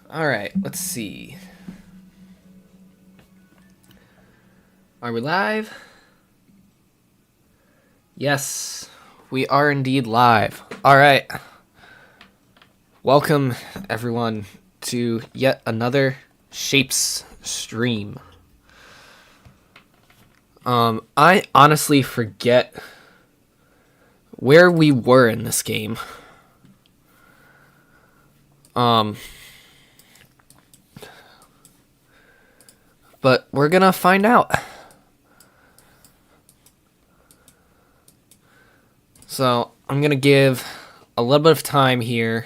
Alright, let's see. Are we live? Yes, we are indeed live. Alright. Welcome, everyone, to yet another Shapes stream. I honestly forget where we were in this game. But we're gonna find out. So, I'm gonna give a little bit of time here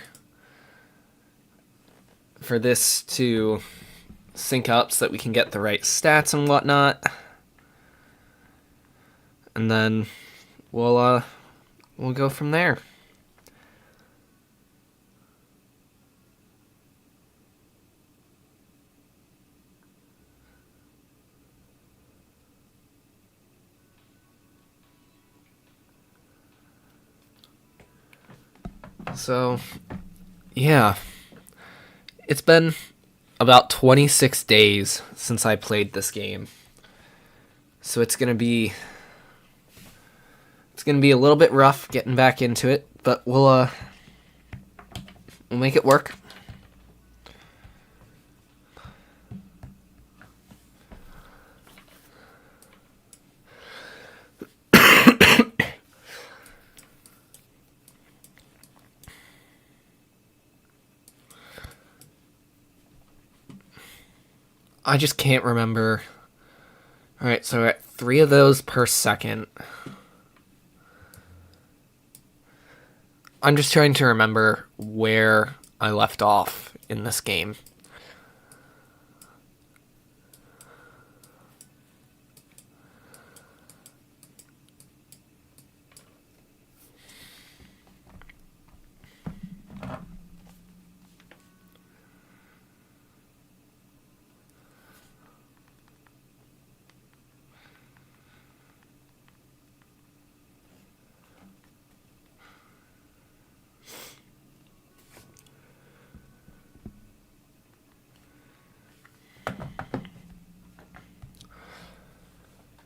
for this to sync up so that we can get the right stats and whatnot. And then we'll go from there. So, yeah. It's been about 26 days since I played this game. So it's going to be a little bit rough getting back into it, but we'll make it work. I just can't remember. Alright, so we're at 3 of those per second. I'm just trying to remember where I left off in this game.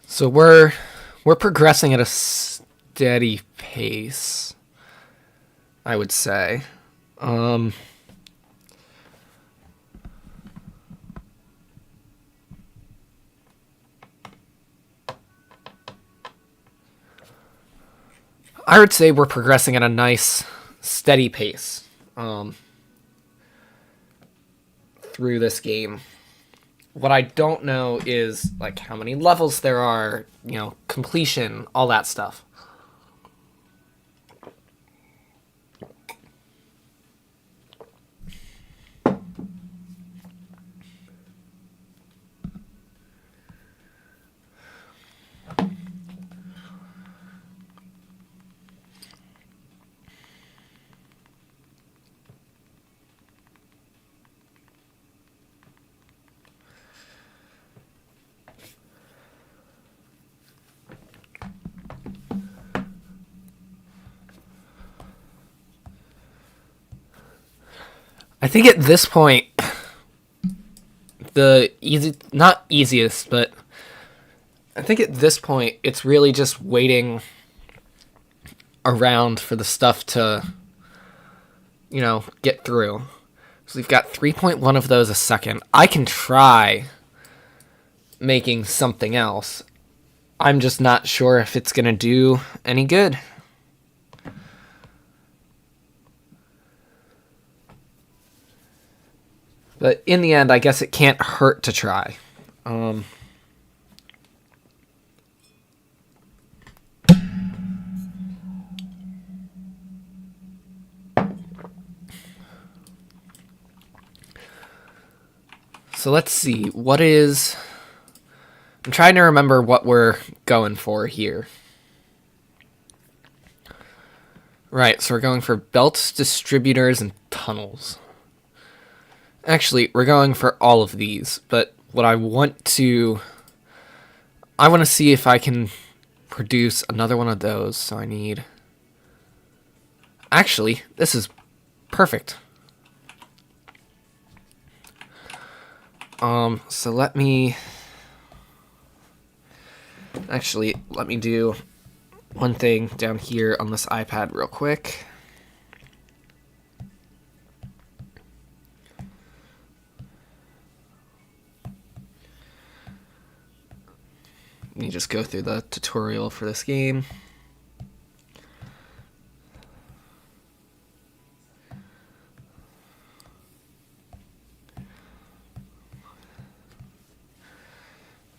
So we're progressing at a steady pace, I would say. I would say we're progressing at a nice, steady pace through this game. What I don't know is, like, how many levels there are, completion, all that stuff. I think at this point, not easiest, but I think at this point, it's really just waiting around for the stuff to, get through. So we've got 3.1 of those a second. I can try making something else. I'm just not sure if it's going to do any good. But in the end, I guess it can't hurt to try. So let's see. I'm trying to remember what we're going for here. Right, so we're going for belts, distributors, and tunnels. Actually, we're going for all of these, but what I want to see if I can produce another one of those, so I need... Actually, this is perfect. So let me do one thing down here on this iPad real quick. Let me just go through the tutorial for this game.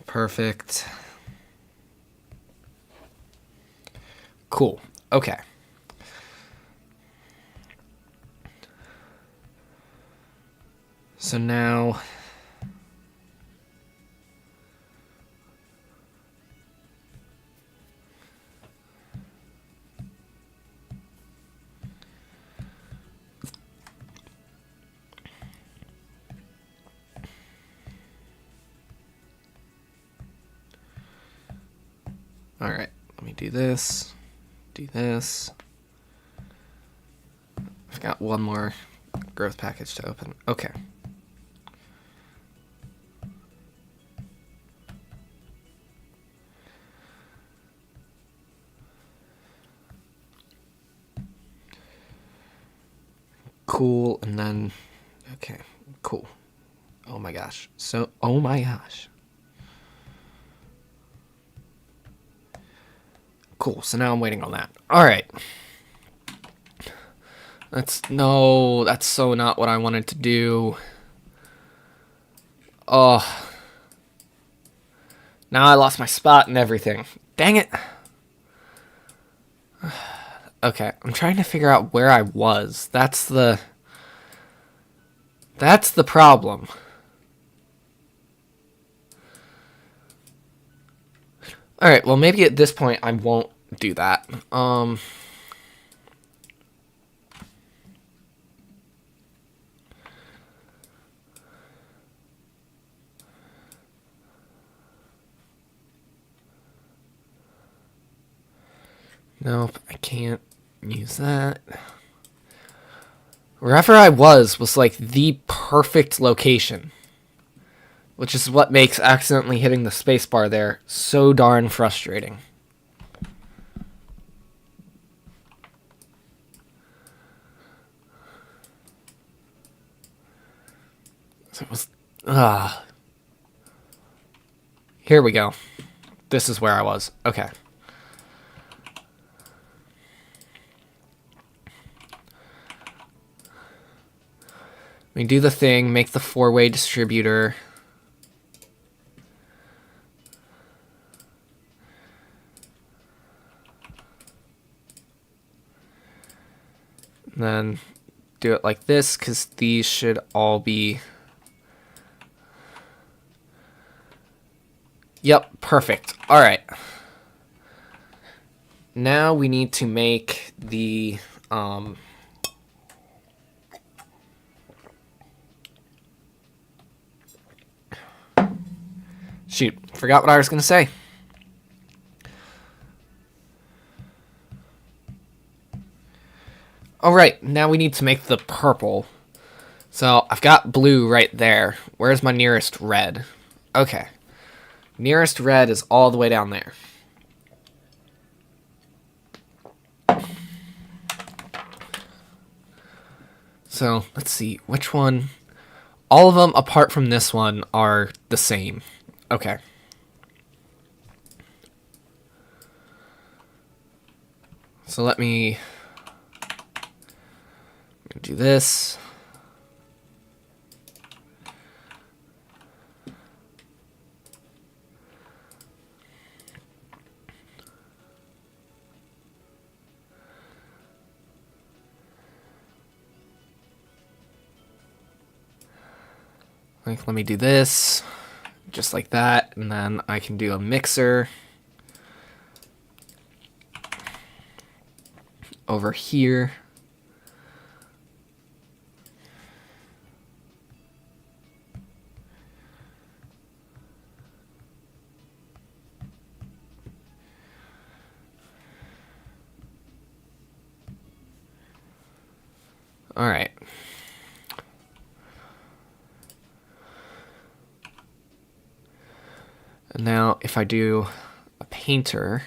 Perfect. Cool. Okay. So now all right, let me do this. Do this. I've got one more growth package to open. Okay. Cool, and then, okay, cool. Oh my gosh. So, oh my gosh. Cool, so now I'm waiting on that. Alright. That's so not what I wanted to do. Oh. Now I lost my spot and everything. Dang it. Okay, I'm trying to figure out where I was. That's the problem. Alright, well maybe at this point I won't do that. Nope, I can't use that. Wherever I was like the perfect location. Which is what makes accidentally hitting the spacebar there so darn frustrating. So it was... Here we go. This is where I was. Okay. We do the thing, make the four-way distributor. And then do it like this, because these should all be... Yep, perfect. Alright. Now we need to make the... Shoot, forgot what I was going to say. Alright, now we need to make the purple. So, I've got blue right there. Where's my nearest red? Okay. Nearest red is all the way down there. So, let's see. Which one? All of them, apart from this one, are the same. Okay. So let me do this. Like, let me do this, just like that, and then I can do a mixer over here. All right. And now if I do a painter,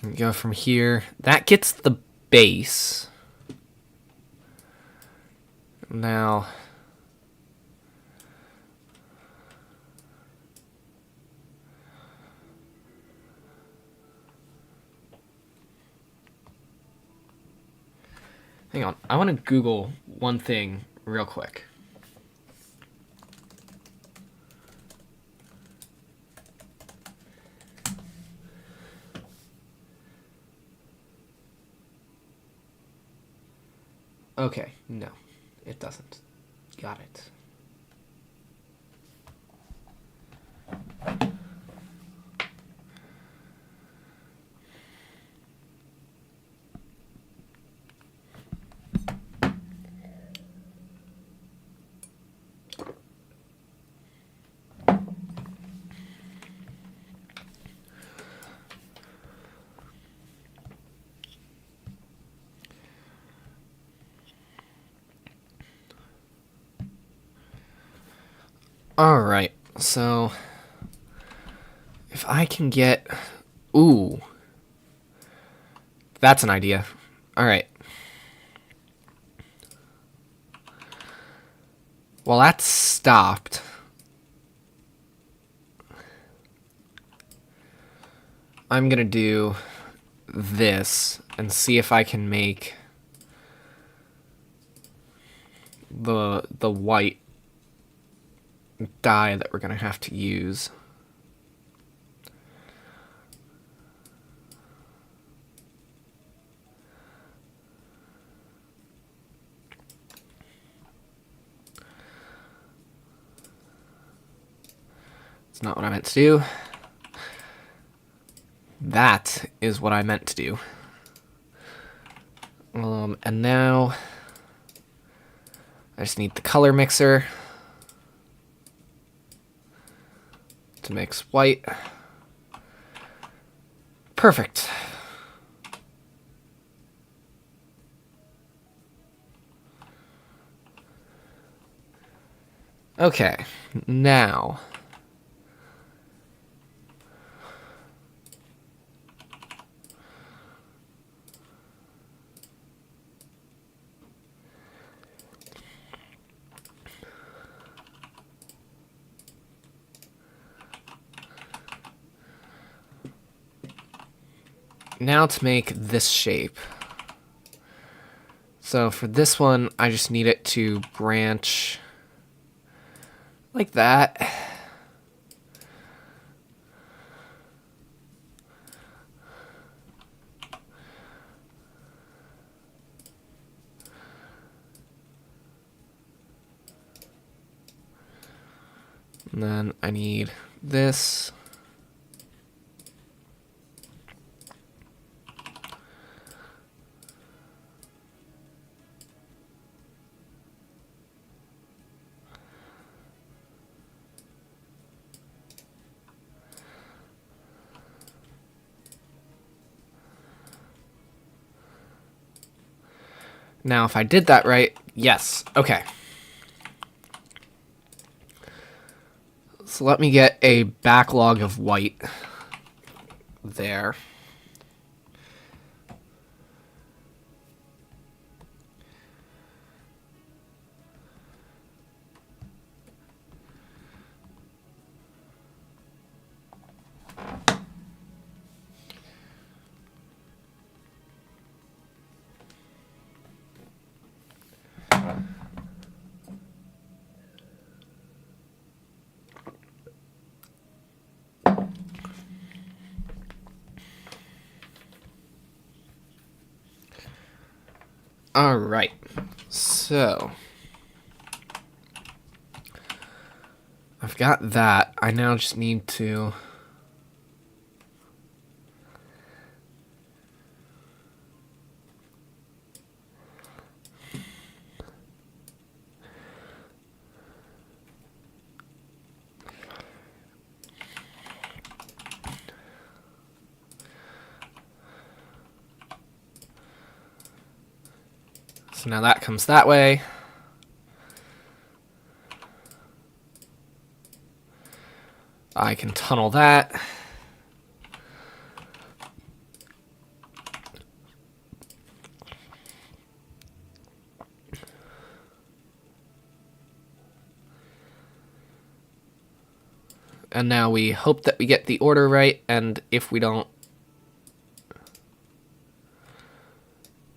and go from here, that gets the base. Now hang on, I want to Google one thing real quick. Okay, no, it doesn't. Got it. Alright, so if I can get... Ooh. That's an idea. Alright. Well, that's stopped. I'm gonna do this and see if I can make the white dye that we're gonna have to use. It's not what I meant to do. That is what I meant to do. And now I just need the color mixer to mix white. Perfect. Okay, now to make this shape. So for this one, I just need it to branch like that. And then I need this. Now, if I did that right, yes, okay. So let me get a backlog of white there. Alright, so I've got that. I now just need to So now that comes that way. I can tunnel that. And now we hope that we get the order right, and if we don't,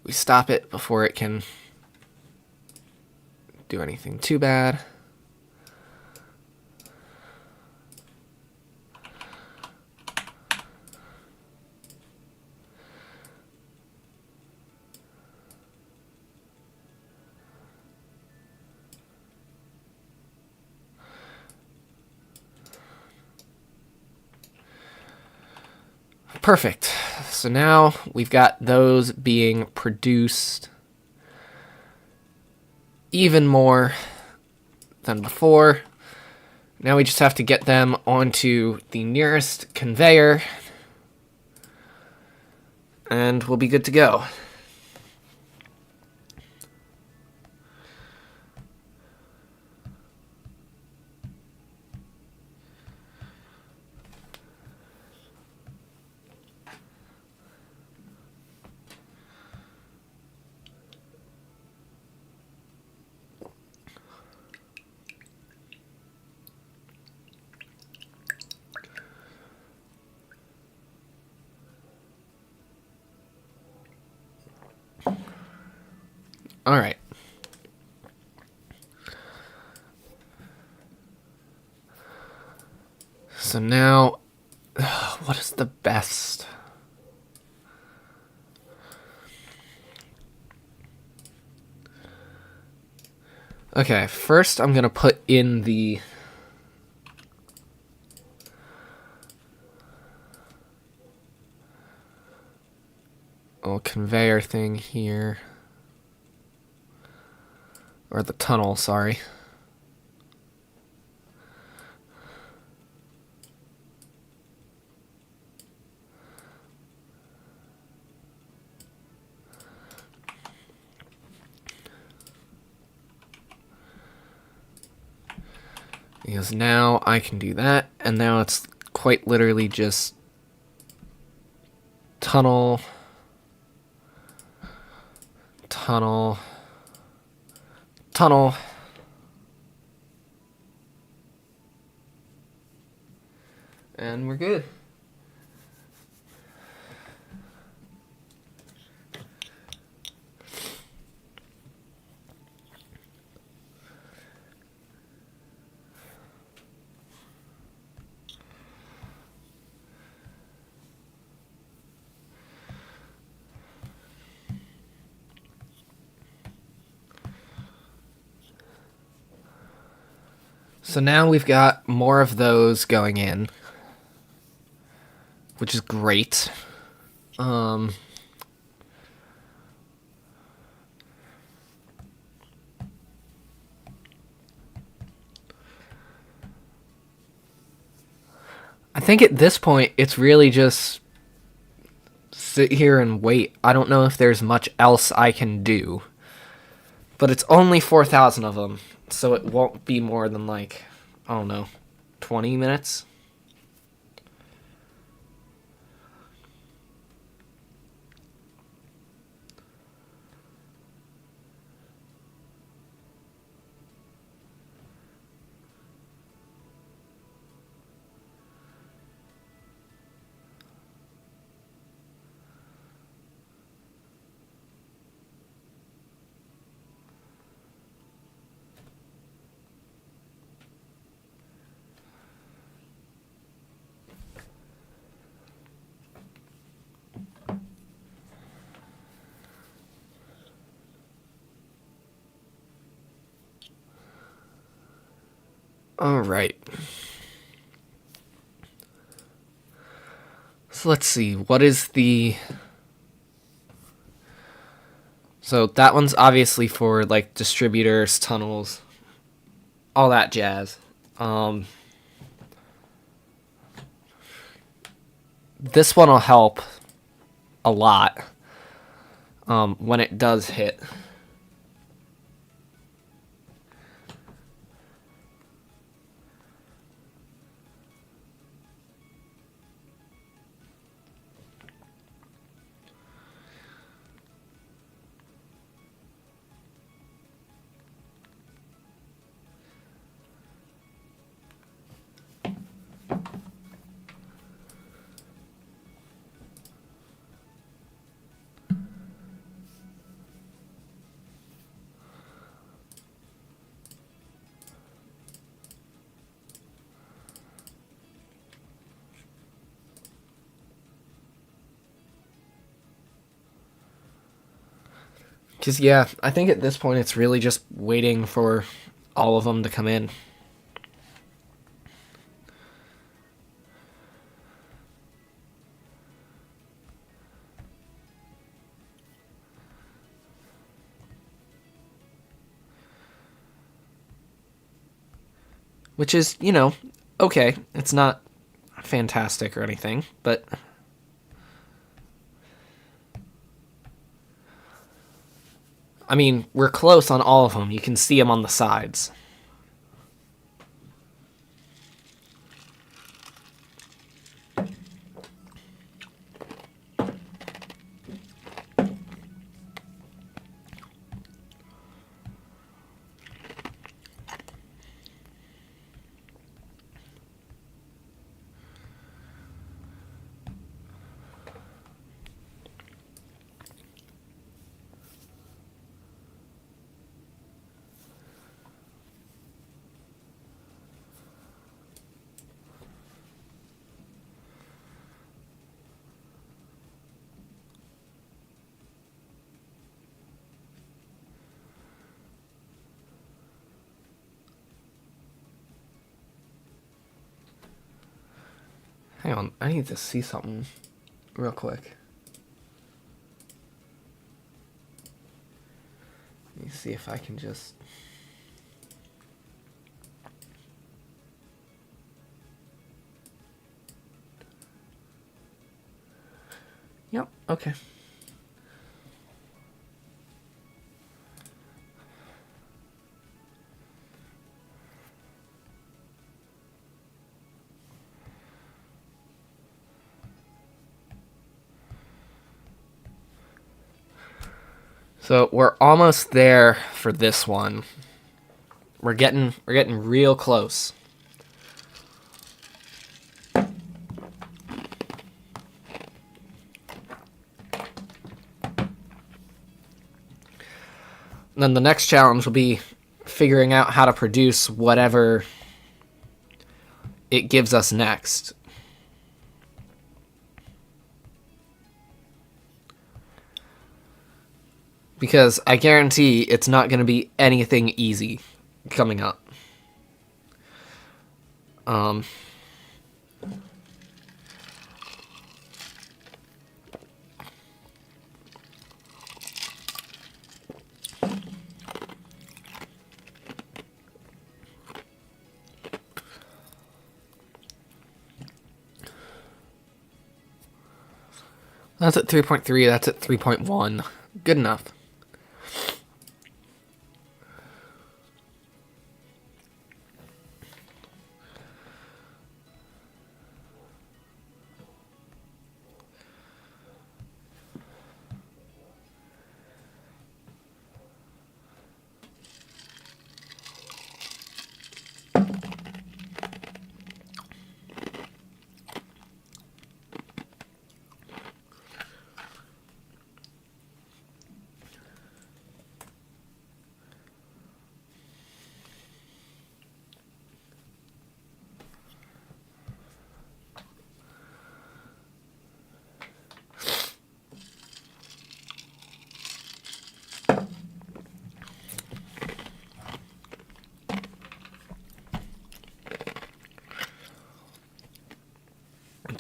we stop it before it can do anything too bad. Perfect. So now we've got those being produced even more than before. Now we just have to get them onto the nearest conveyor, and we'll be good to go. All right. So now, what is the best? Okay, first I'm gonna put in the little conveyor thing here. Or the tunnel, sorry. Because now I can do that, and now it's quite literally just tunnel, tunnel, tunnel, and we're good. So now we've got more of those going in, which is great. I think at this point, it's really just sit here and wait. I don't know if there's much else I can do. But it's only 4,000 of them, so it won't be more than, like, I don't know, 20 minutes? All right. So let's see, what is the... So that one's obviously for, like, distributors, tunnels, all that jazz. This one will help a lot when it does hit. Because, yeah, I think at this point it's really just waiting for all of them to come in. Which is, you know, okay. It's not fantastic or anything, but I mean, we're close on all of them. You can see them on the sides. Hang on, I need to see something real quick. Let me see if I can just... Yep, okay. So we're almost there for this one. We're getting real close. Then the next challenge will be figuring out how to produce whatever it gives us next. Because I guarantee it's not going to be anything easy coming up. That's at 3.3, that's at 3.1. Good enough.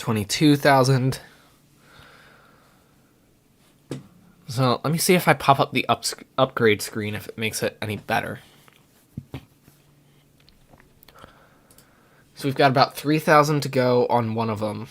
$22,000. So let me see if I pop up the upgrade screen if it makes it any better. So we've got about 3,000 to go on one of them.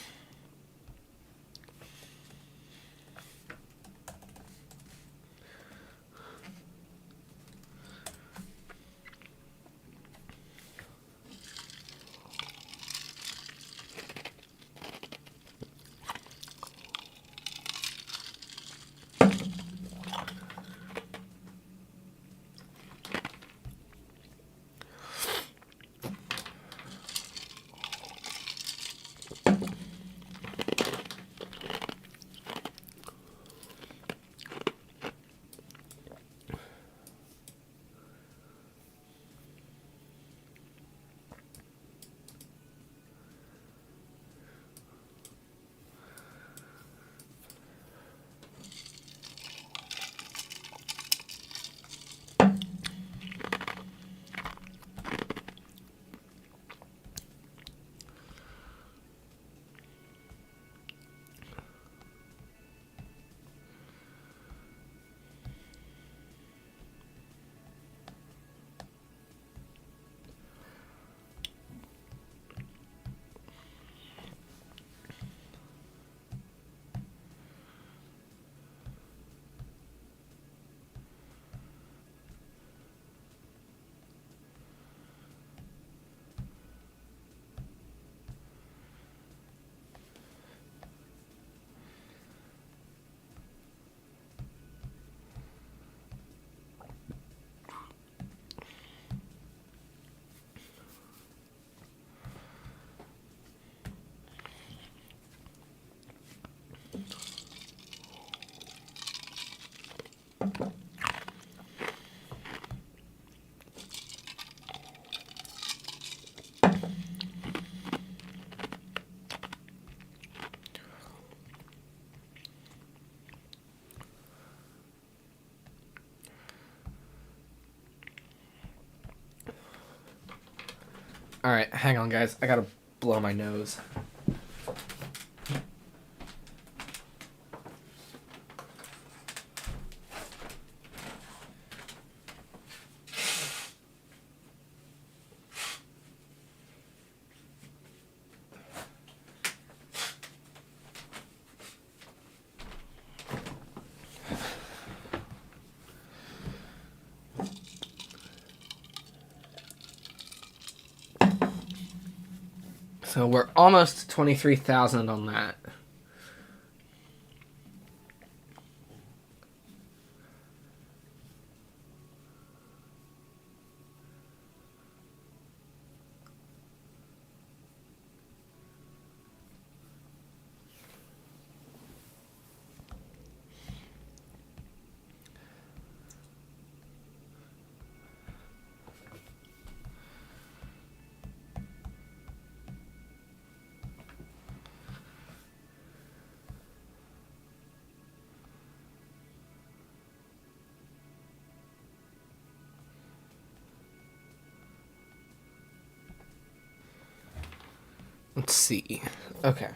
Alright, hang on, guys. I gotta blow my nose. So we're almost 23,000 on that. Let's see. Okay.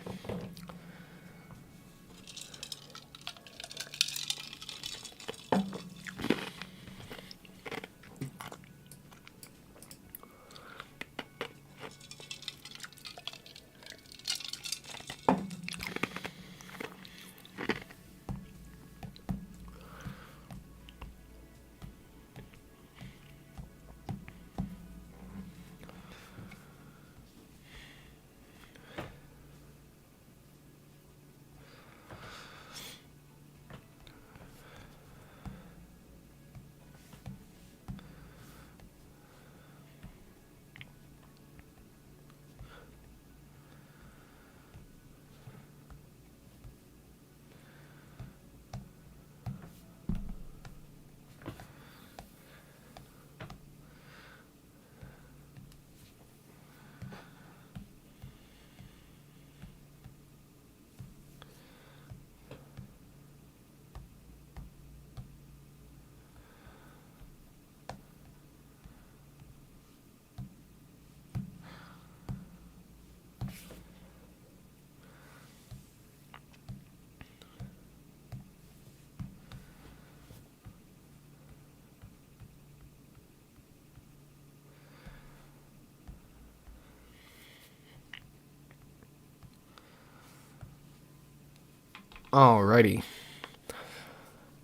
Alrighty.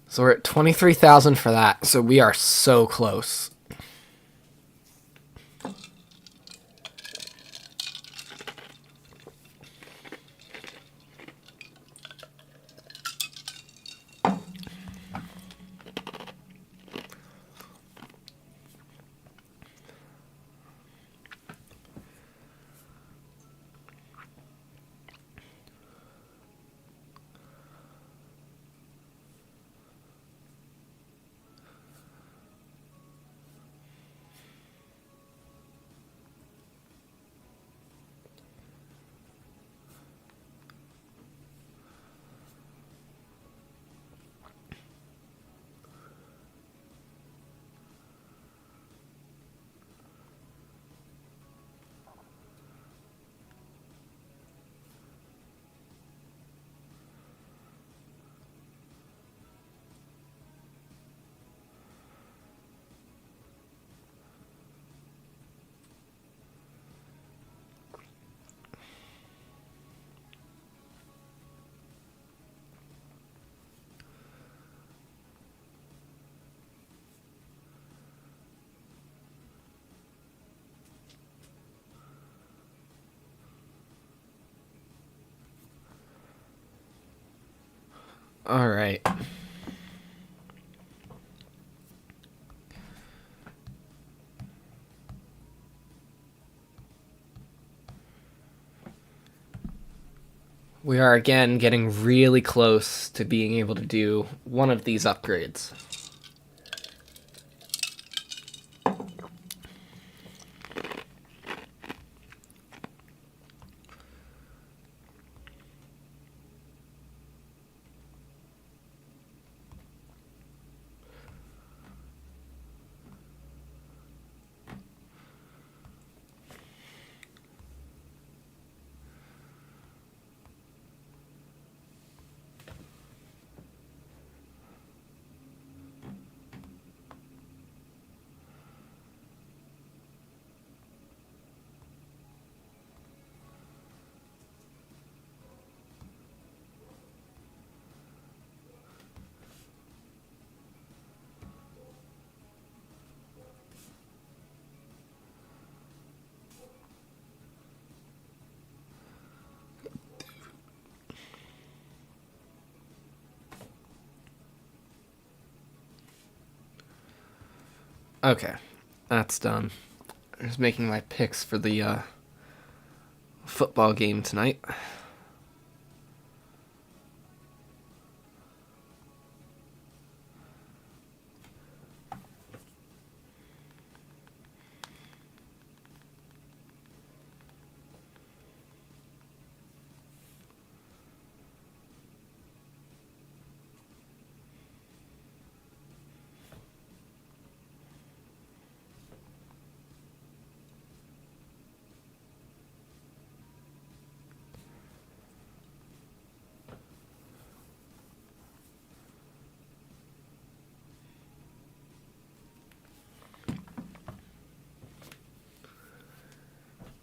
So we're at 23,000 for that, so we are so close. Alright. We are again getting really close to being able to do one of these upgrades. Okay, that's done. I'm just making my picks for the football game tonight.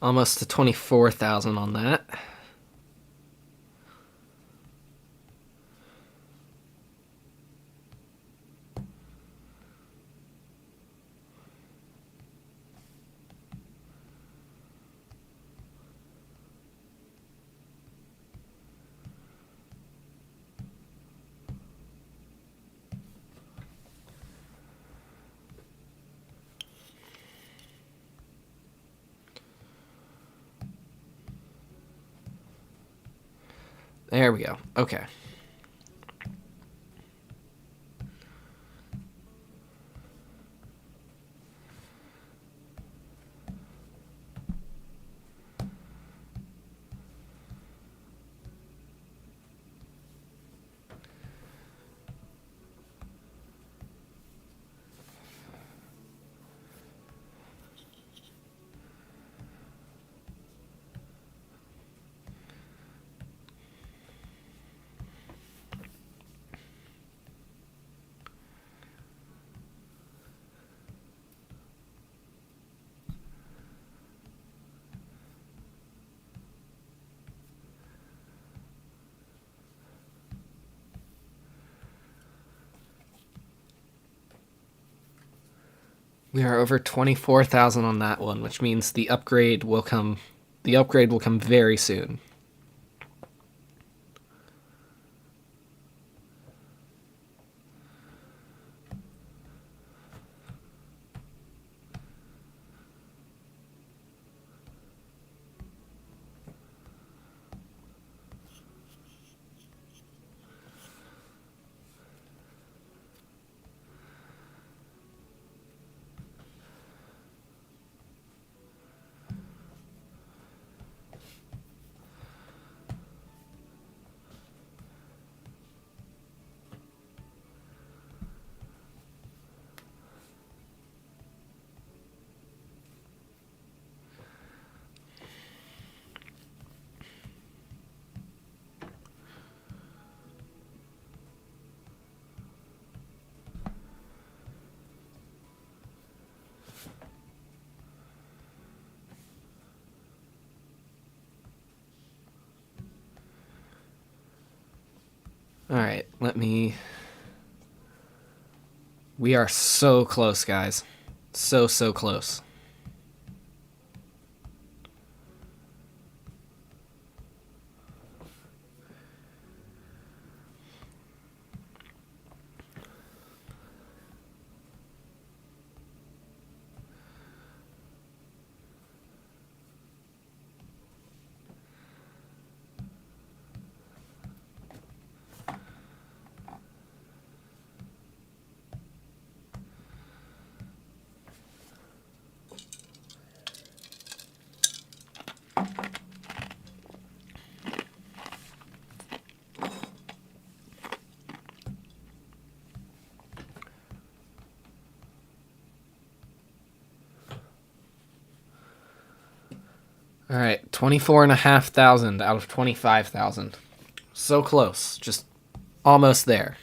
Almost to 24,000 on that. There we go. Okay. We are over 24,000 on that one, which means the upgrade will come. The upgrade will come very soon. Alright, let me... We are so close, guys. So close. Alright, 24,500 out of 25,000. So close. Just almost there.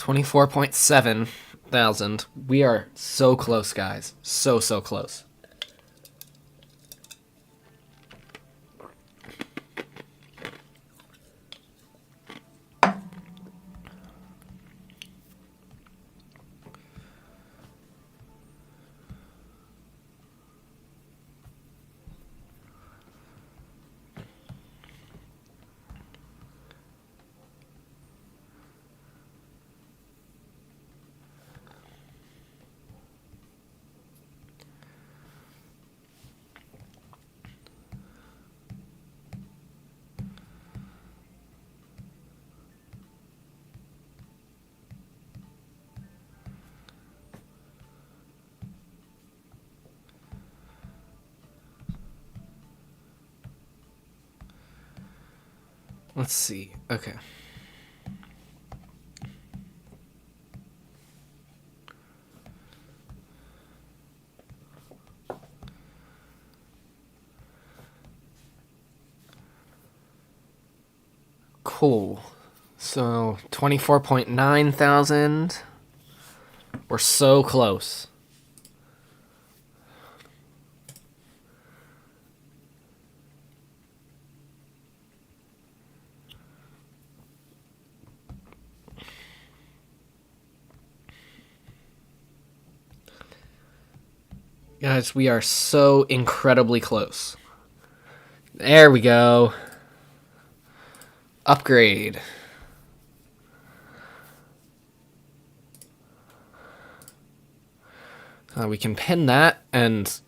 24.7 thousand. We are so close, guys. So close. Let's see. Okay. Cool. So 24.9 thousand. We're so close. Guys, we are so incredibly close. There we go. Upgrade. We can pin that, and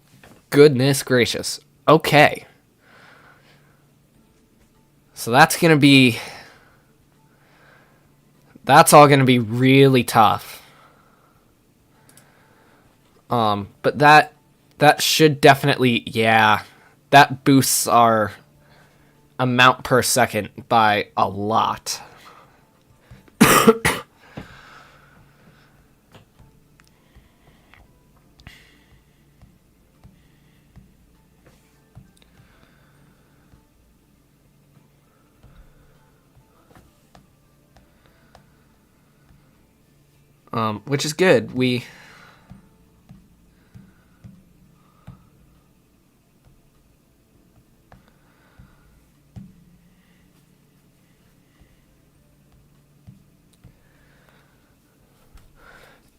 goodness gracious. Okay. So that's all gonna be really tough. But that should definitely, yeah, that boosts our amount per second by a lot. Which is good.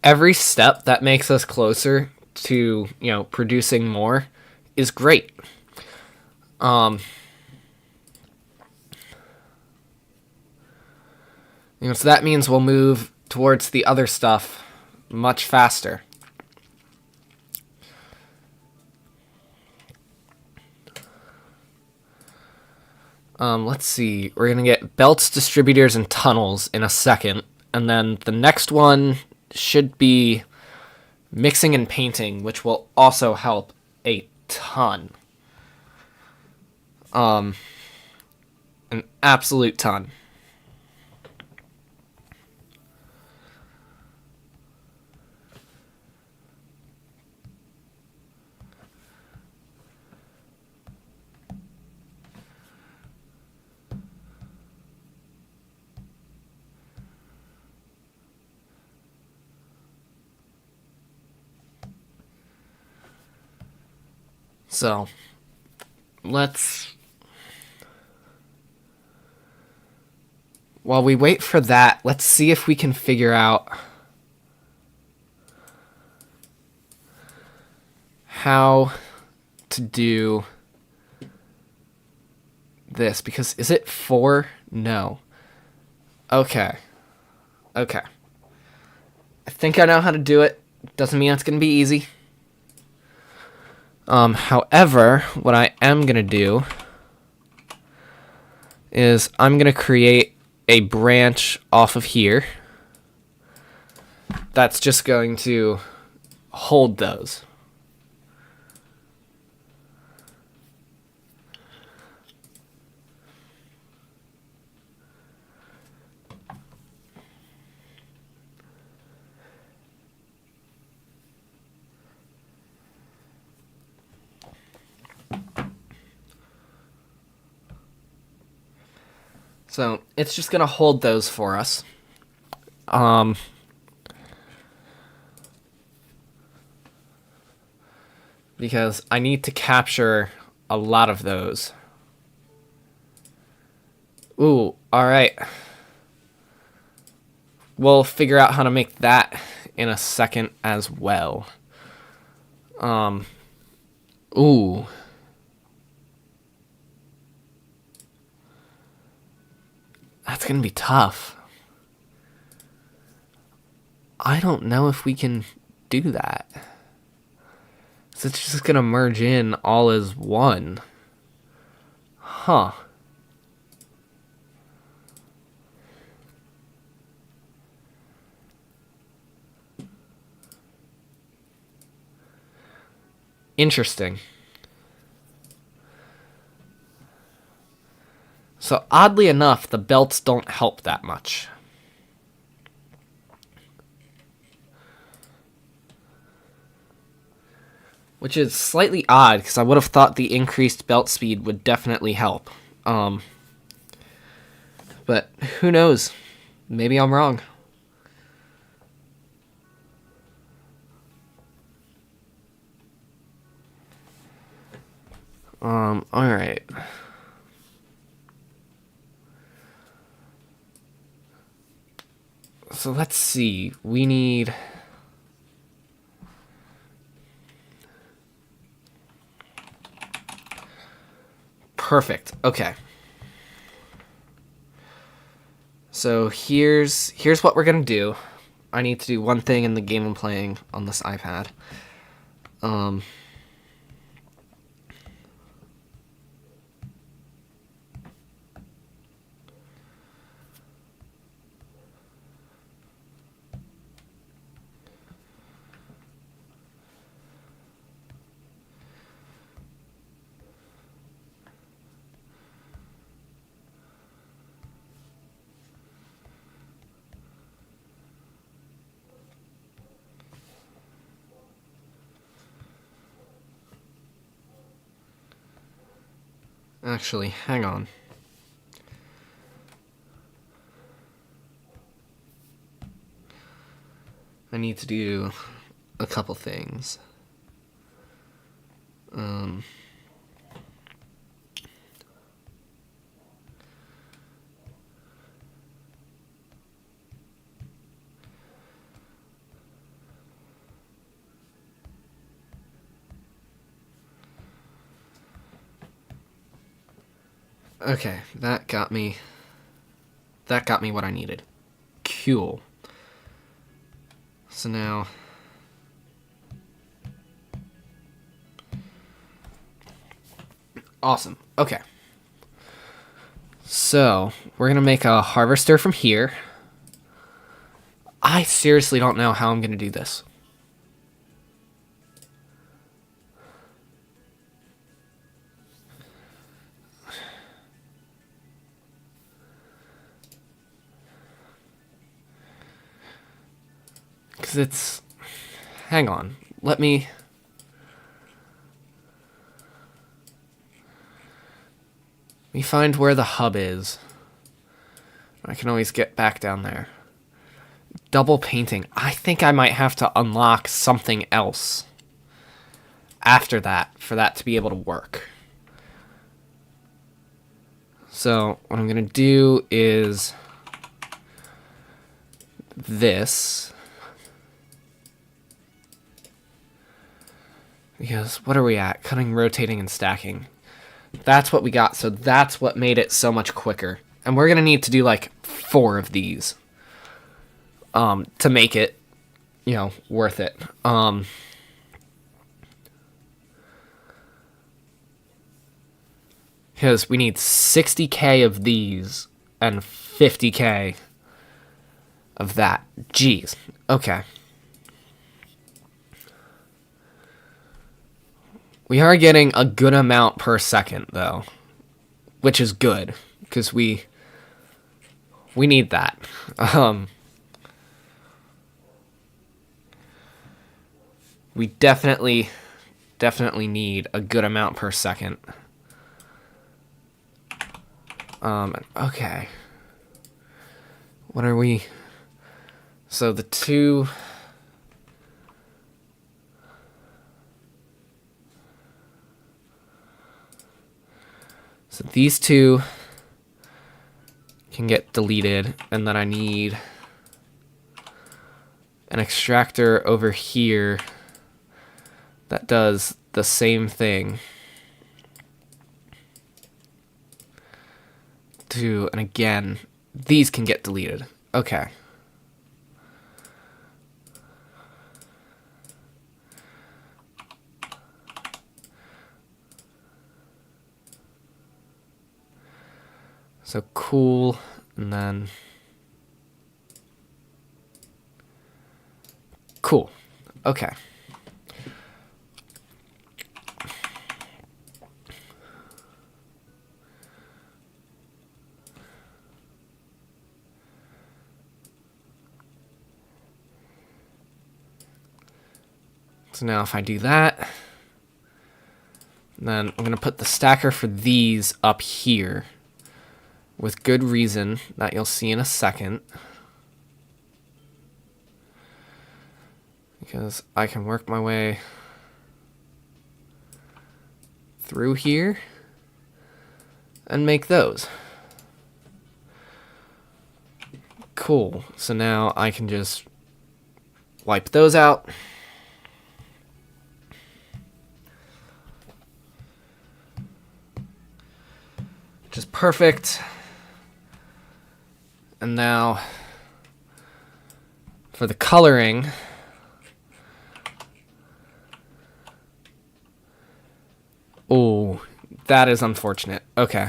Every step that makes us closer to, producing more is great. So that means we'll move towards the other stuff much faster. Let's see. We're going to get belts, distributors, and tunnels in a second. And then the next one should be mixing and painting, which will also help a ton. An absolute ton. So, while we wait for that, let's see if we can figure out how to do this. Because, is it 4? No. Okay. I think I know how to do it. Doesn't mean it's going to be easy. However, what I am going to do is I'm going to create a branch off of here that's just going to hold those. So it's just going to hold those for us. Because I need to capture a lot of those. Ooh, alright. We'll figure out how to make that in a second as well. Ooh. That's gonna be tough. I don't know if we can do that. So it's just gonna merge in all as one. Huh. Interesting. So oddly enough, the belts don't help that much. Which is slightly odd, because I would have thought the increased belt speed would definitely help. But who knows? Maybe I'm wrong. Alright. So let's see. We need... Perfect. Okay. So here's what we're gonna do. I need to do one thing in the game I'm playing on this iPad. Actually, hang on. I need to do a couple things. Okay, that got me what I needed. Cool. So now... Awesome. Okay. So, we're gonna make a harvester from here. I seriously don't know how I'm gonna do this. Because it's... Hang on. Let me find where the hub is. I can always get back down there. Double painting. I think I might have to unlock something else after that for that to be able to work. So what I'm going to do is this. Because what are we at? Cutting, rotating, and stacking. That's what we got, so that's what made it so much quicker. And we're going to need to do like 4 of these to make it, you know, worth it. Because we need 60k of these and 50k of that. Jeez. Okay. We are getting a good amount per second, though, which is good, because we need that. We definitely need a good amount per second. Okay. What are we So the two... So these two can get deleted, and then I need an extractor over here that does the same thing. And again, these can get deleted. Okay. So cool, and then cool. Okay. So now if I do that, then I'm going to put the stacker for these up here with good reason that you'll see in a second. Because I can work my way through here and make those. Cool. So now I can just wipe those out. Which is perfect. And now for the coloring, oh, that is unfortunate. Okay.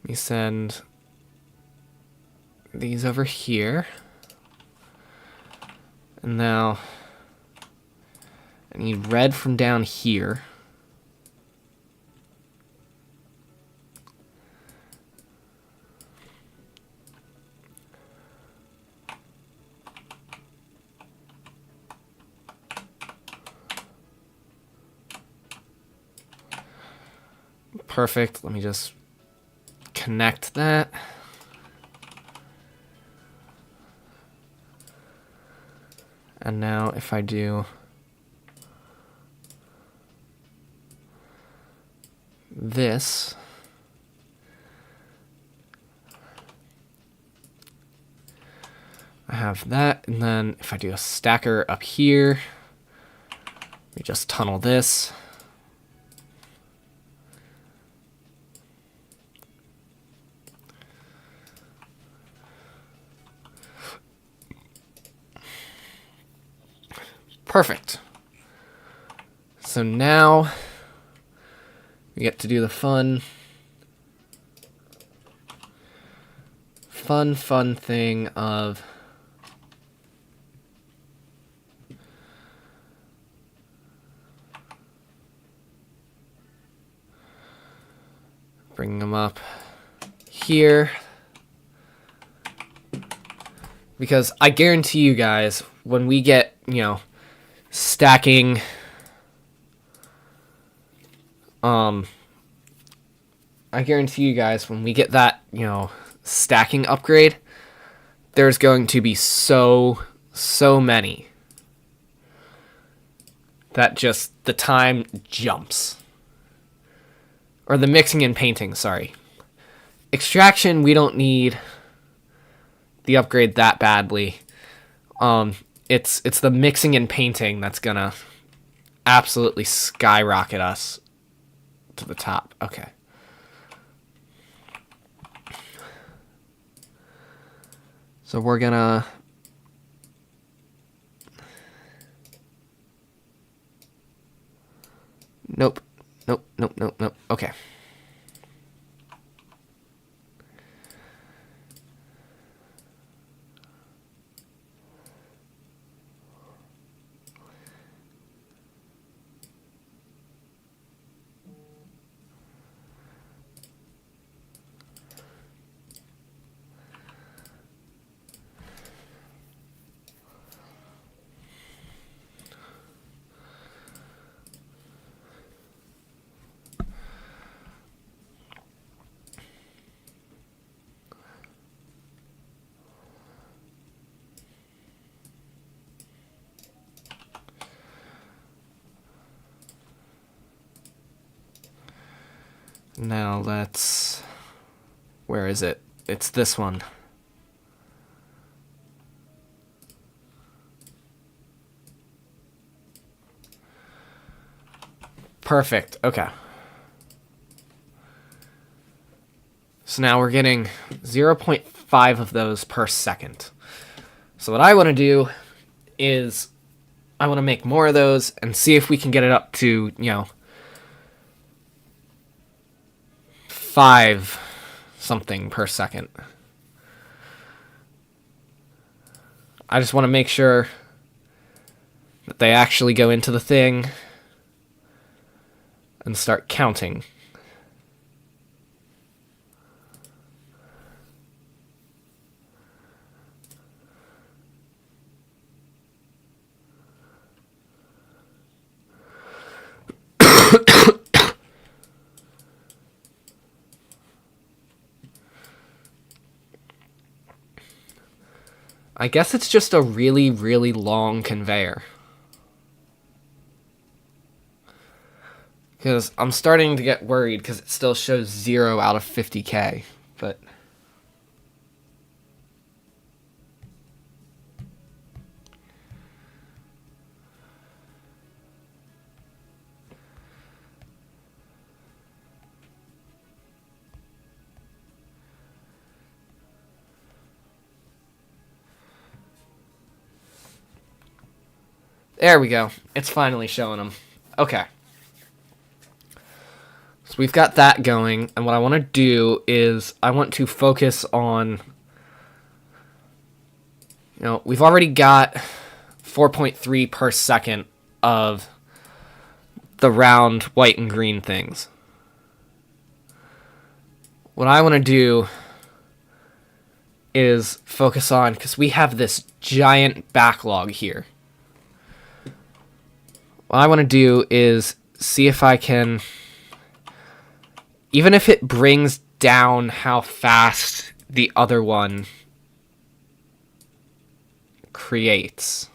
Let me send these over here. And now I need red from down here. Perfect. Let me just connect that. And now if I do this, I have that, and then if I do a stacker up here, we just tunnel this. Perfect. So now we get to do the fun thing of bringing them up here. Because I guarantee you guys, when we get, stacking, I guarantee you guys when we get that, stacking upgrade, there's going to be so many that just the time jumps. Or the mixing and painting, sorry. Extraction, we don't need the upgrade that badly. It's the mixing and painting that's gonna absolutely skyrocket us to the top. Okay. So we're gonna Nope. Okay. Now let's... Where is it? It's this one. Perfect. Okay. So now we're getting 0.5 of those per second. So what I want to do is I want to make more of those and see if we can get it up to, 5 something per second. I just want to make sure that they actually go into the thing and start counting. I guess it's just a really, really long conveyor. Because I'm starting to get worried because it still shows 0 out of 50k. But... There we go. It's finally showing them. Okay. So we've got that going, and what I want to do is I want to focus on... we've already got 4.3 per second of the round white and green things. What I want to do is focus on, because we have this giant backlog here. What I want to do is see if I can, even if it brings down how fast the other one creates.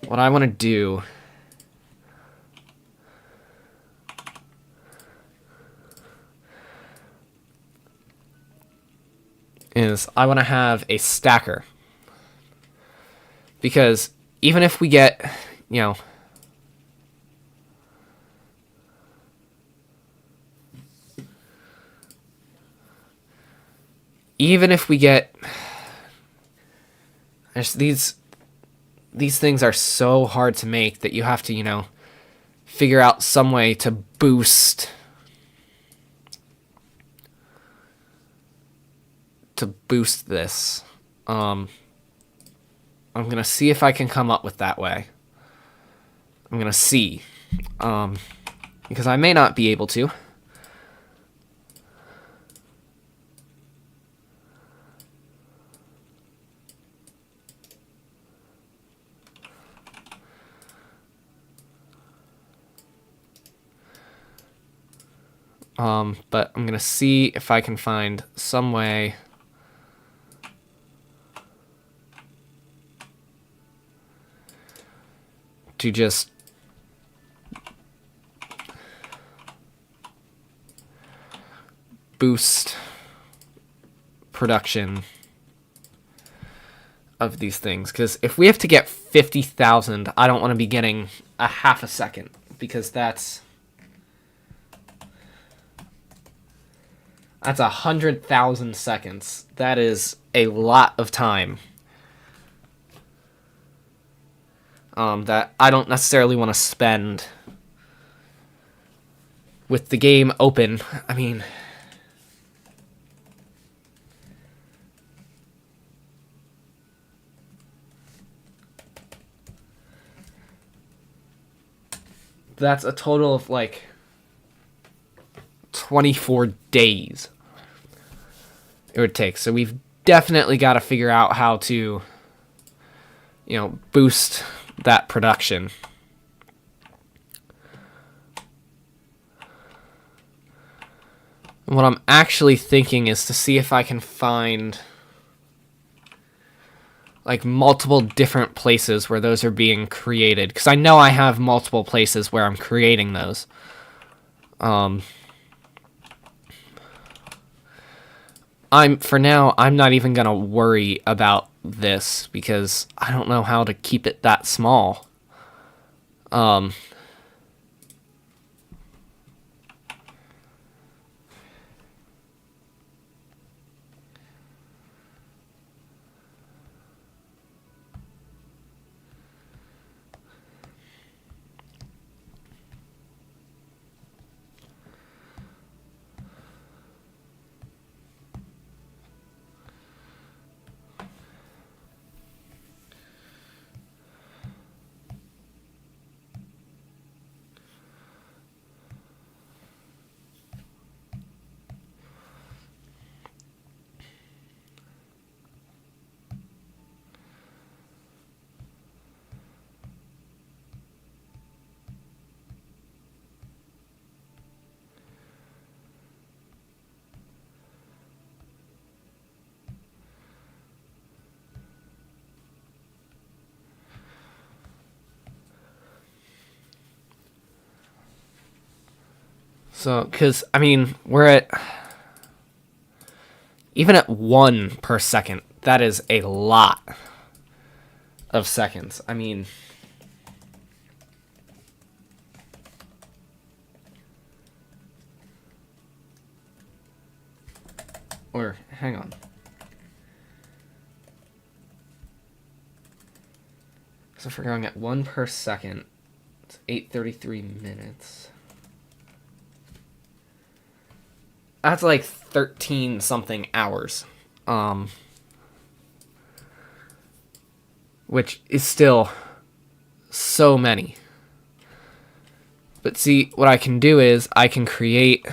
What I want to do is I want to have a stacker. Because even if we get, even if we get, these things are so hard to make that you have to, figure out some way to boost this. I'm going to see if I can come up with that way. I'm going to see. Because I may not be able to. But I'm going to see if I can find some way to just boost production of these things. Because if we have to get 50,000, I don't want to be getting a half a second, because that's 100,000 seconds. That is a lot of time. That I don't necessarily want to spend with the game open. I mean, that's a total of like 24 days it would take. So we've definitely got to figure out how to, boost that production. And what I'm actually thinking is to see if I can find like multiple different places where those are being created, because I know I have multiple places where I'm creating those. For now, I'm not even gonna worry about this because I don't know how to keep it that small. So, because, I mean, we're at... Even at 1 per second, that is a lot of seconds. I mean... Or, hang on. So if we're going at 1 per second, it's 8:33 minutes. That's like 13 something hours. Which is still so many. But see, what I can do is I can create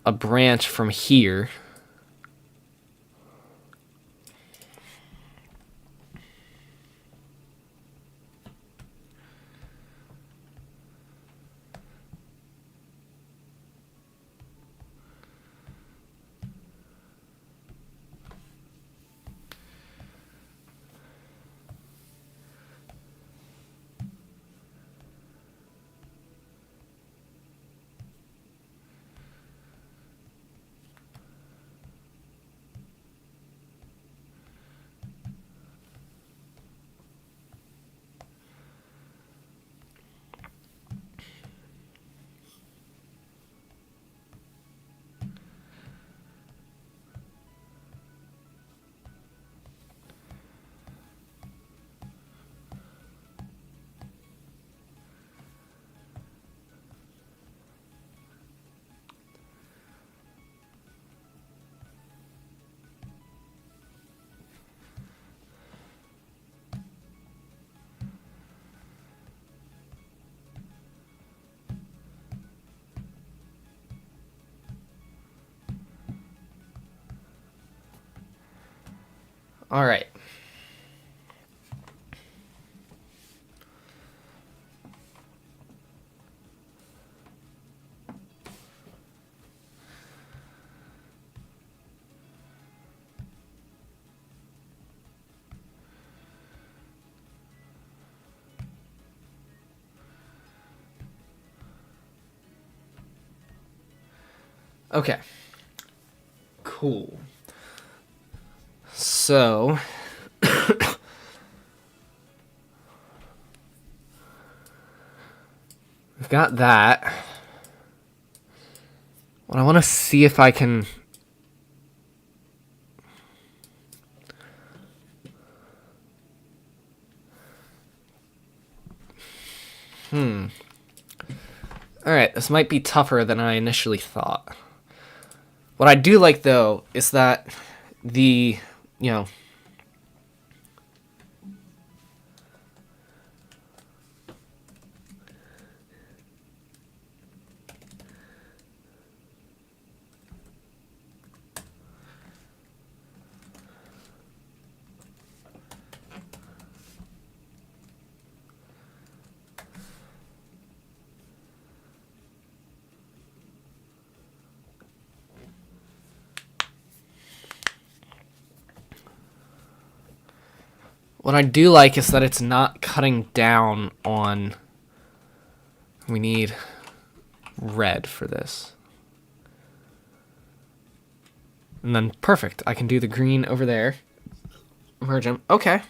a branch from here. All right. Okay. Cool. So, we've got that. Well, I want to see if I can... Alright, this might be tougher than I initially thought. What I do like, though, is that the, what I do like is that it's not cutting down on We need red for this. And then, perfect. I can do the green over there. Merge them. Okay.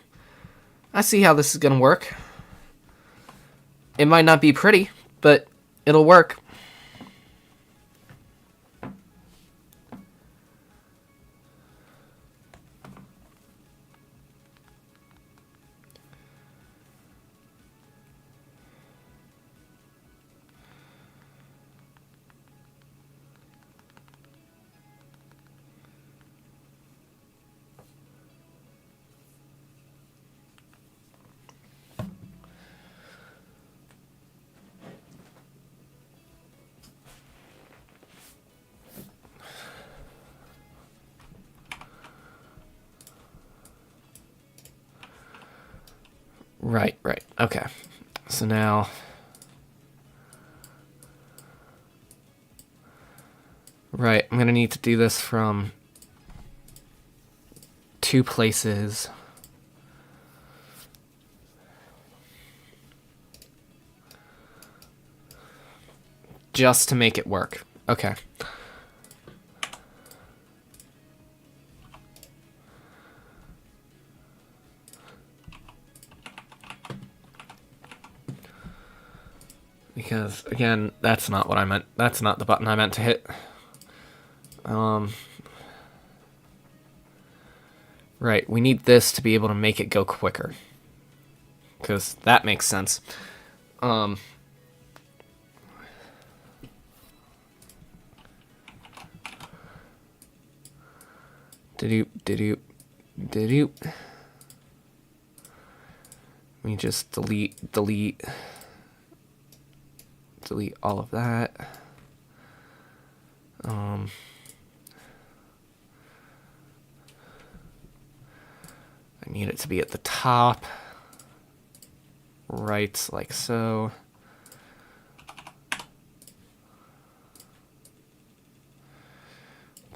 I see how this is going to work. It might not be pretty, but it'll work. Right. Okay. So now... Right, I'm going to need to do this from 2 places. Just to make it work. Okay. Because, again, that's not what I meant. That's not the button I meant to hit. Right, we need this to be able to make it go quicker. Because that makes sense. Let me just delete all of that. I need it to be at the top. Right, like so.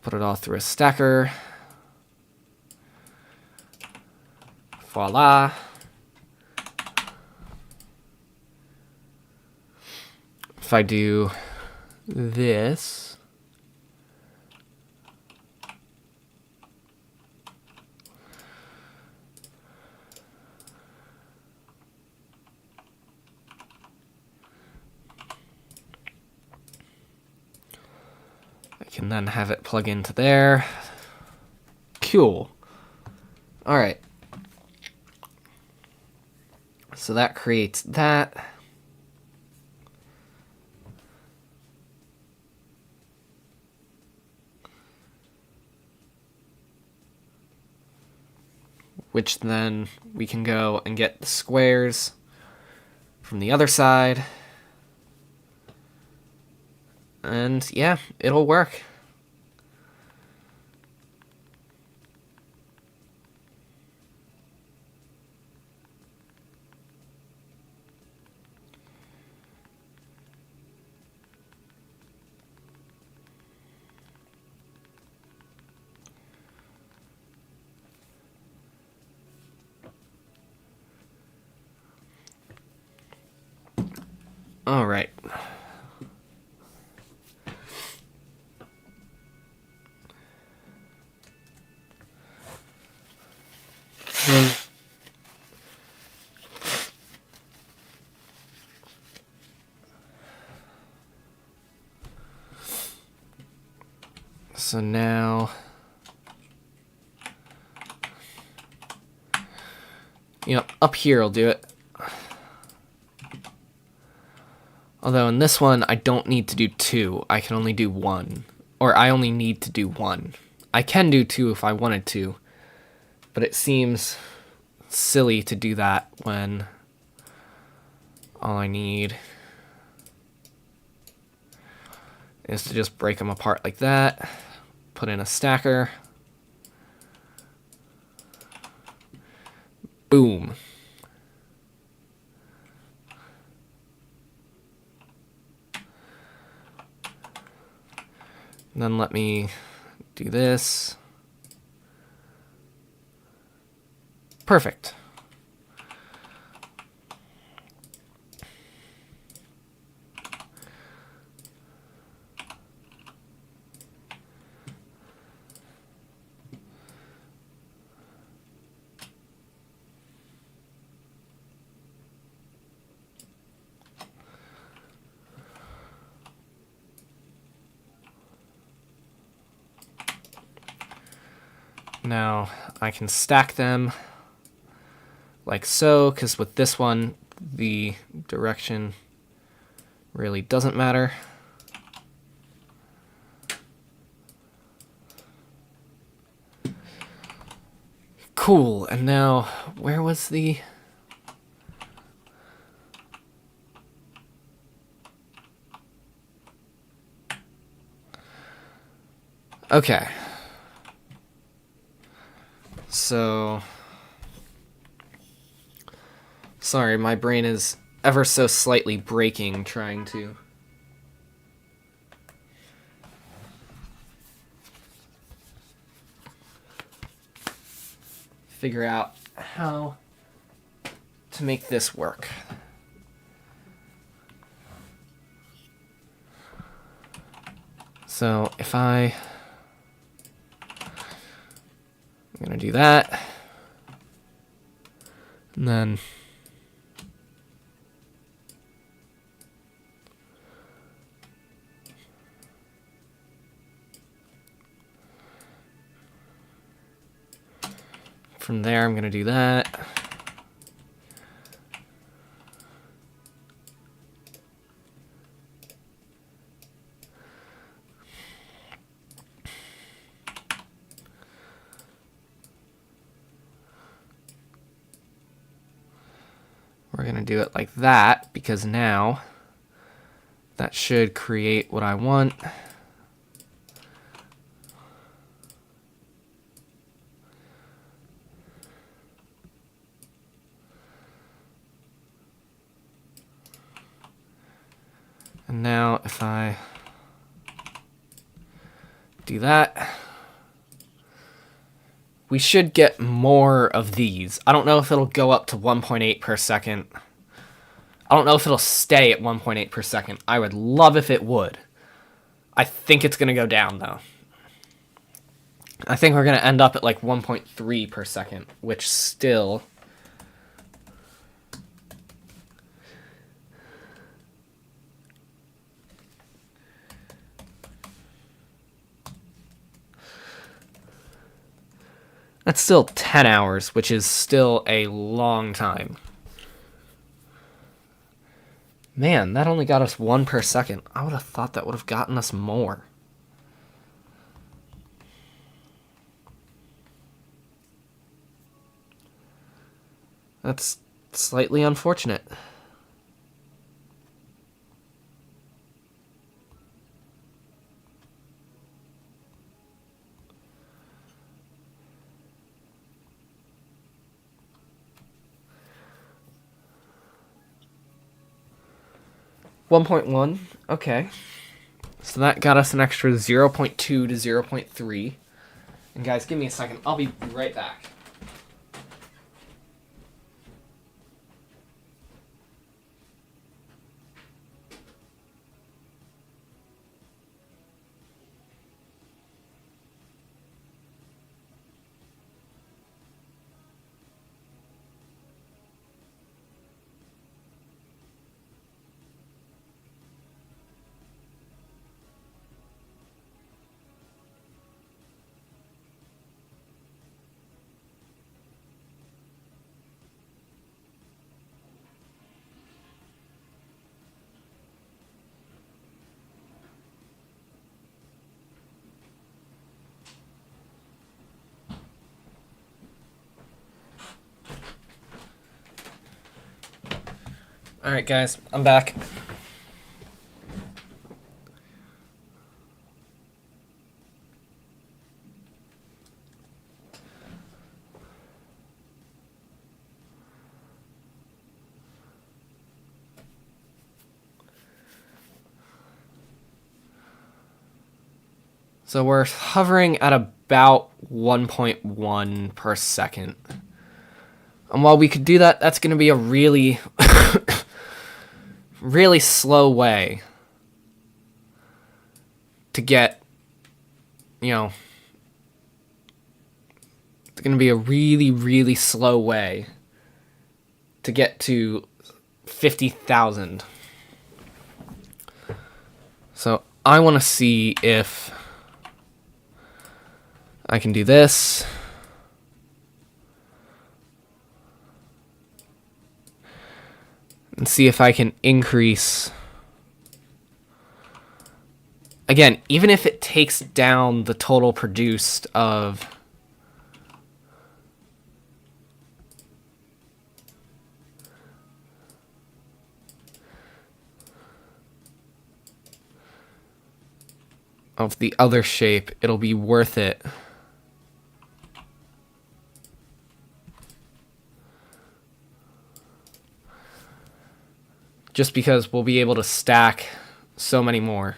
Put it all through a stacker. Voila. If I do this, I can then have it plug into there. Cool. All right. So that creates that. Which then we can go and get the squares from the other side. And yeah, it'll work. All right. So now, up here will do it. Although in this one, I don't need to do 2. I can only do 1. Or I only need to do 1. I can do 2 if I wanted to. But it seems silly to do that when all I need is to just break them apart like that. Put in a stacker. Boom. And then let me do this. Perfect. Now I can stack them like so, because with this one, the direction really doesn't matter. Cool, and now, where was the... Okay. So... Sorry, my brain is ever so slightly breaking trying to... figure out how to make this work. So if I'm gonna do that, and then from there I'm gonna do that. We're going to do it like that, because now that should create what I want. And now if I do that, we should get more of these. I don't know if it'll go up to 1.8 per second. I don't know if it'll stay at 1.8 per second. I would love if it would. I think it's going to go down, though. I think we're going to end up at like 1.3 per second, which still... That's still 10 hours, which is still a long time. Man, that only got us 1 per second. I would have thought that would have gotten us more. That's slightly unfortunate. $1.1, okay. So that got us an extra 0.2 to 0.3. And guys, give me a second. I'll be right back. Alright guys, I'm back. So we're hovering at about 1.1 per second. And while we could do that, that's going to be a really, really slow way to get, you know, it's going to be a really, really slow way to get to 50,000. So I want to see if I can do this. and see if I can increase. Again, even if it takes down the total produced of the other shape, it'll be worth it. Just because we'll be able to stack so many more.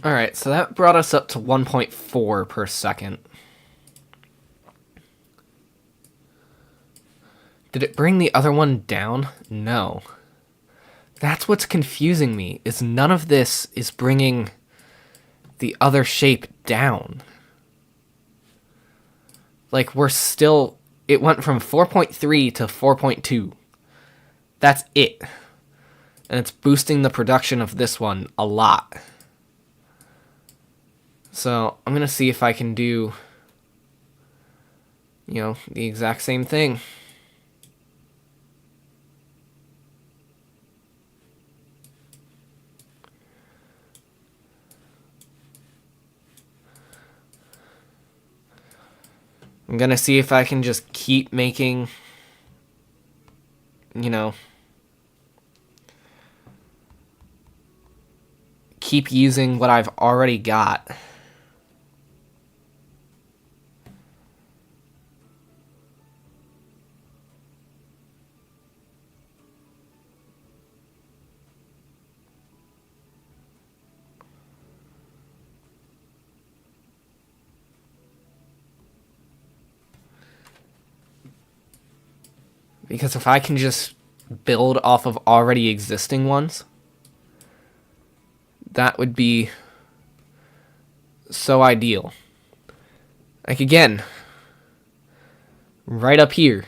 Alright, so that brought us up to 1.4 per second. Did it bring the other one down? No. That's what's confusing me, is none of this is bringing the other shape down. Like, we're still... It went from 4.3 to 4.2. That's it. And it's boosting the production of this one a lot. So, I'm going to see if I can do, you know, the exact same thing. I'm going to see if I can just keep making, you know, keep using what I've already got. Because if I can just build off of already existing ones, that would be so ideal. Like, again, right up here,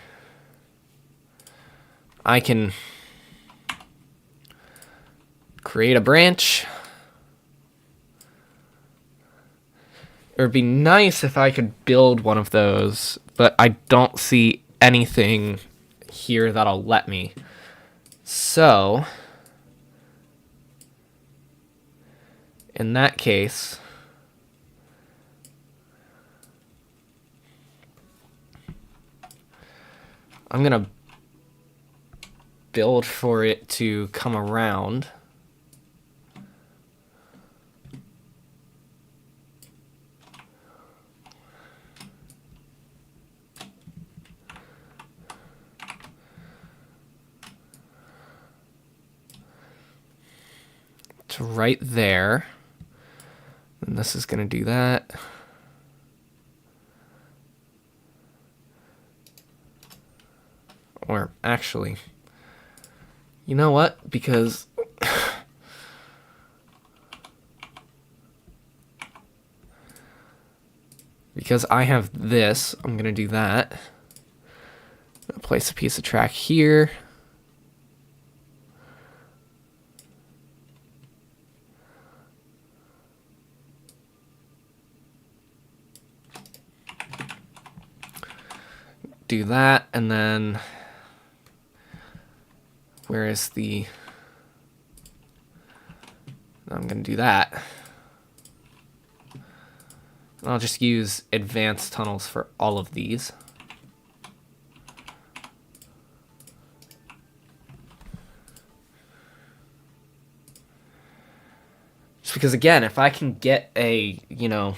I can create a branch. It would be nice if I could build one of those, but I don't see anything here that'll let me. So, in that case, I'm gonna build for it to come around. To right there. And this is gonna do that. Or actually, you know what? Because I have this, I'm gonna do that. I'm gonna place a piece of track here. do that, and then where is the... I'm going to do that. I'll just use advanced tunnels for all of these. Just because, again, if I can get a, you know...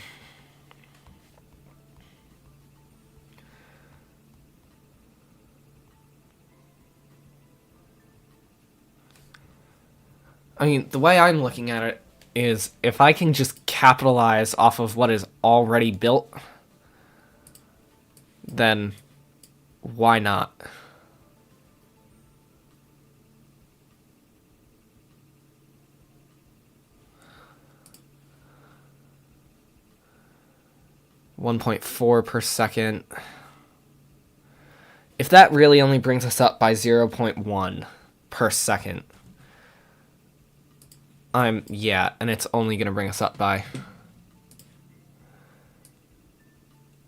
I mean, the way I'm looking at it is if I can just capitalize off of what is already built, then why not? .4 per second. If that really only brings us up by 0.1 per second, yeah, and it's only going to bring us up by...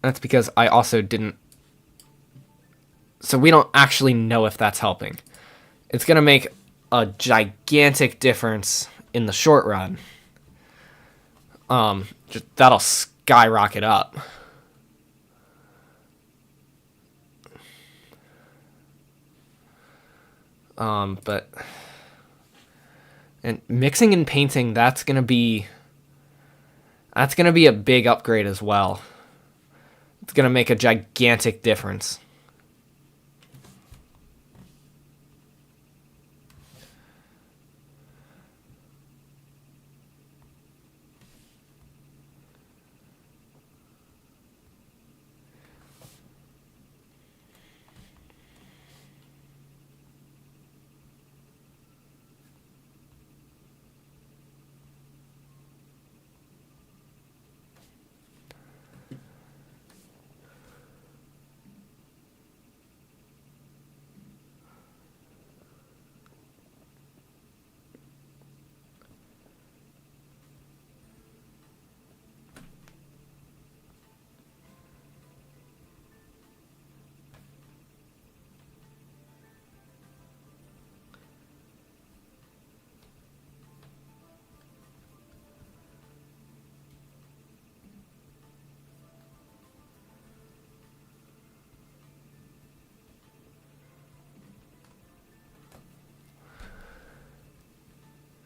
That's because I also didn't... So we don't actually know if that's helping. It's going to make a gigantic difference in the short run. That'll skyrocket up. But... And mixing and painting, that's gonna be a big upgrade as well. It's gonna make a gigantic difference.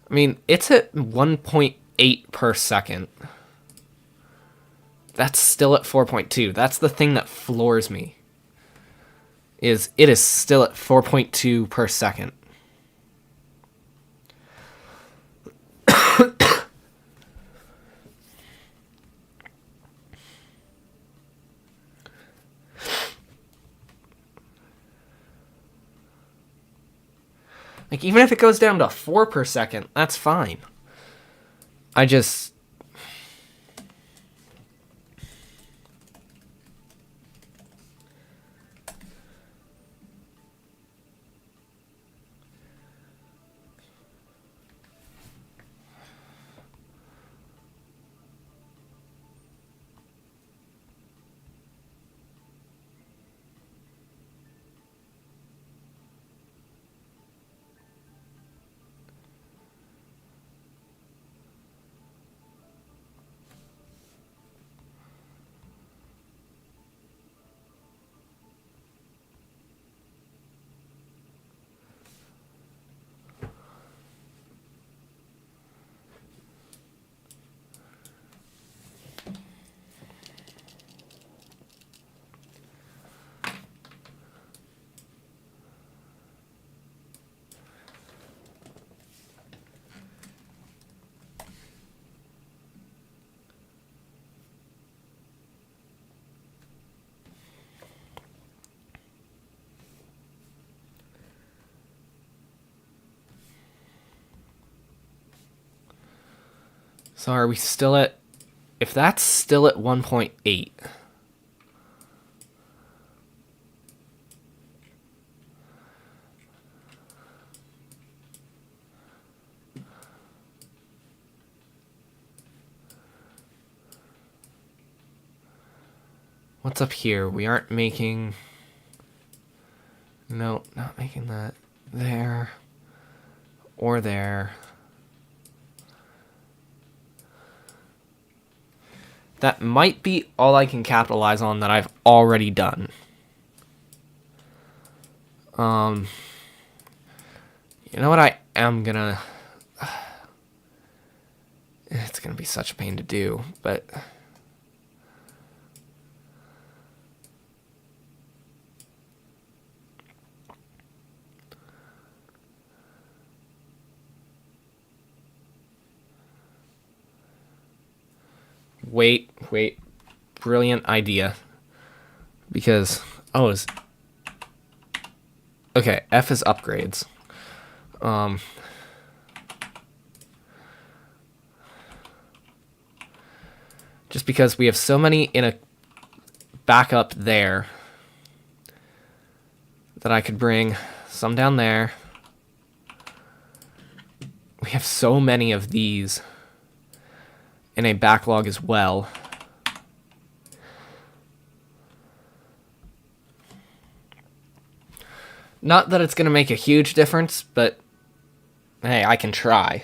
I mean, it's at 1.8 per second. That's still at 4.2. That's the thing that floors me. It is still at 4.2 per second. Like, even if it goes down to 4 per second, that's fine. I just... So are we still at... If that's still at 1.8... What's up here? We aren't making... No, not making that there or there. That might be all I can capitalize on that I've already done. You know what I am gonna... It's gonna be such a pain to do, but... Wait. Brilliant idea. Because... Oh, okay, F is upgrades. Just because we have so many in a backup there that I could bring some down there. We have so many of these in a backlog as well. Not that it's going to make a huge difference, but hey, I can try.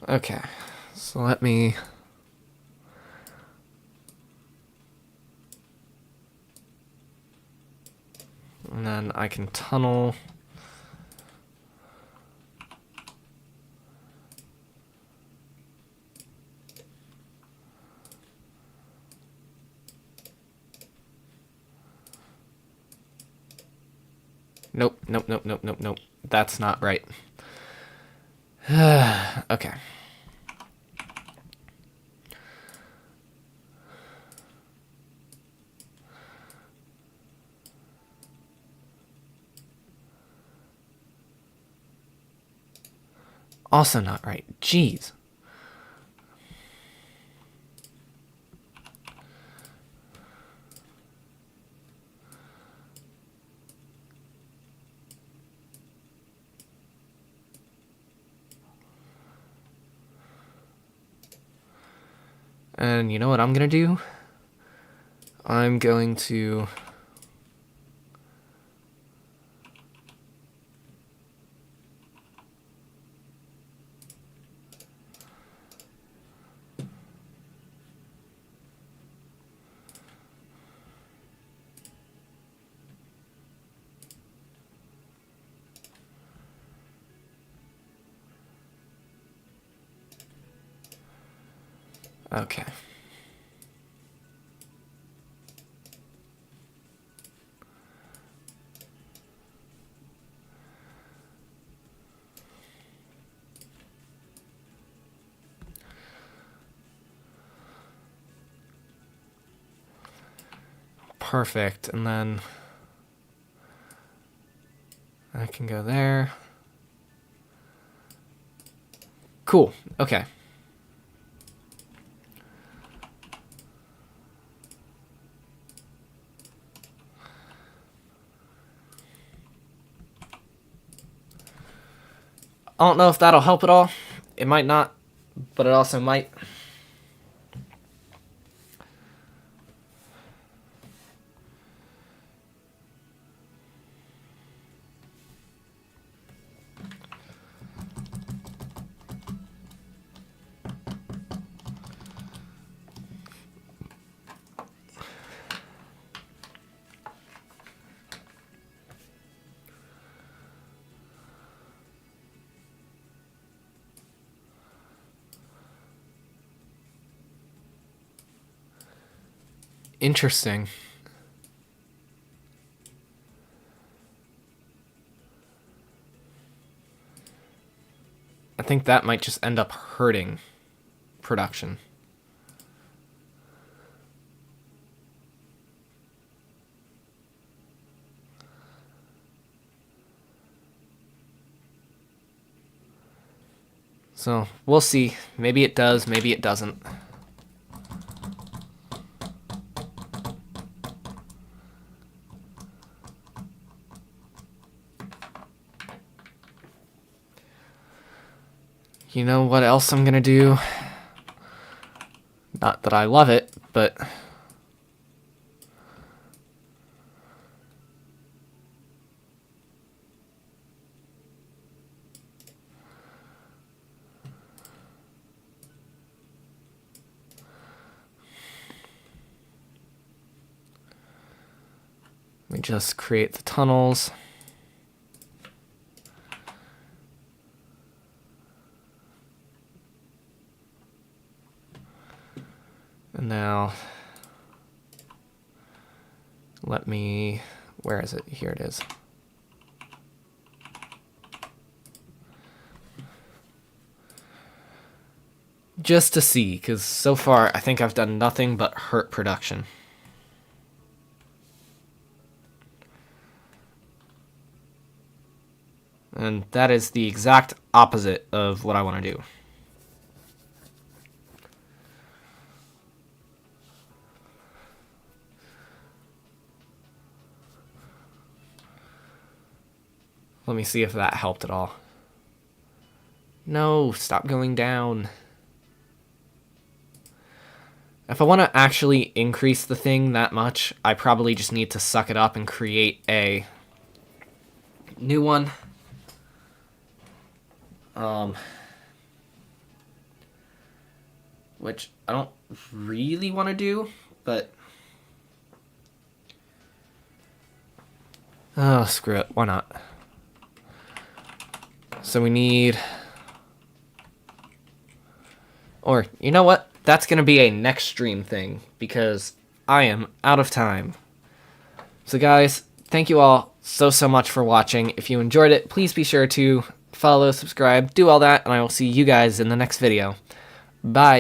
Okay, so let me... And then I can tunnel... Nope. That's not right. Okay. Also not right. Jeez. And you know what I'm gonna do? I'm going to... Okay. Perfect, and then I can go there. Cool, okay. I don't know if that'll help at all. It might not, but it also might. Interesting. think that might just end up hurting production. So, we'll see. Maybe it does, maybe it doesn't. You know what else I'm gonna do? Not that I love it, but... let me just create the tunnels. And now, let me, where is it? Here it is. Just to see, because so far I think I've done nothing but hurt production. And that is the exact opposite of what I want to do. Let me see if that helped at all. No, stop going down. If I want to actually increase the thing that much, I probably just need to suck it up and create a new one. Which I don't really want to do, but... oh, screw it. Why not? So we need... or, you know what? That's going to be a next stream thing, because I am out of time. So guys, thank you all so much for watching. If you enjoyed it, please be sure to follow, subscribe, do all that, and I will see you guys in the next video. Bye!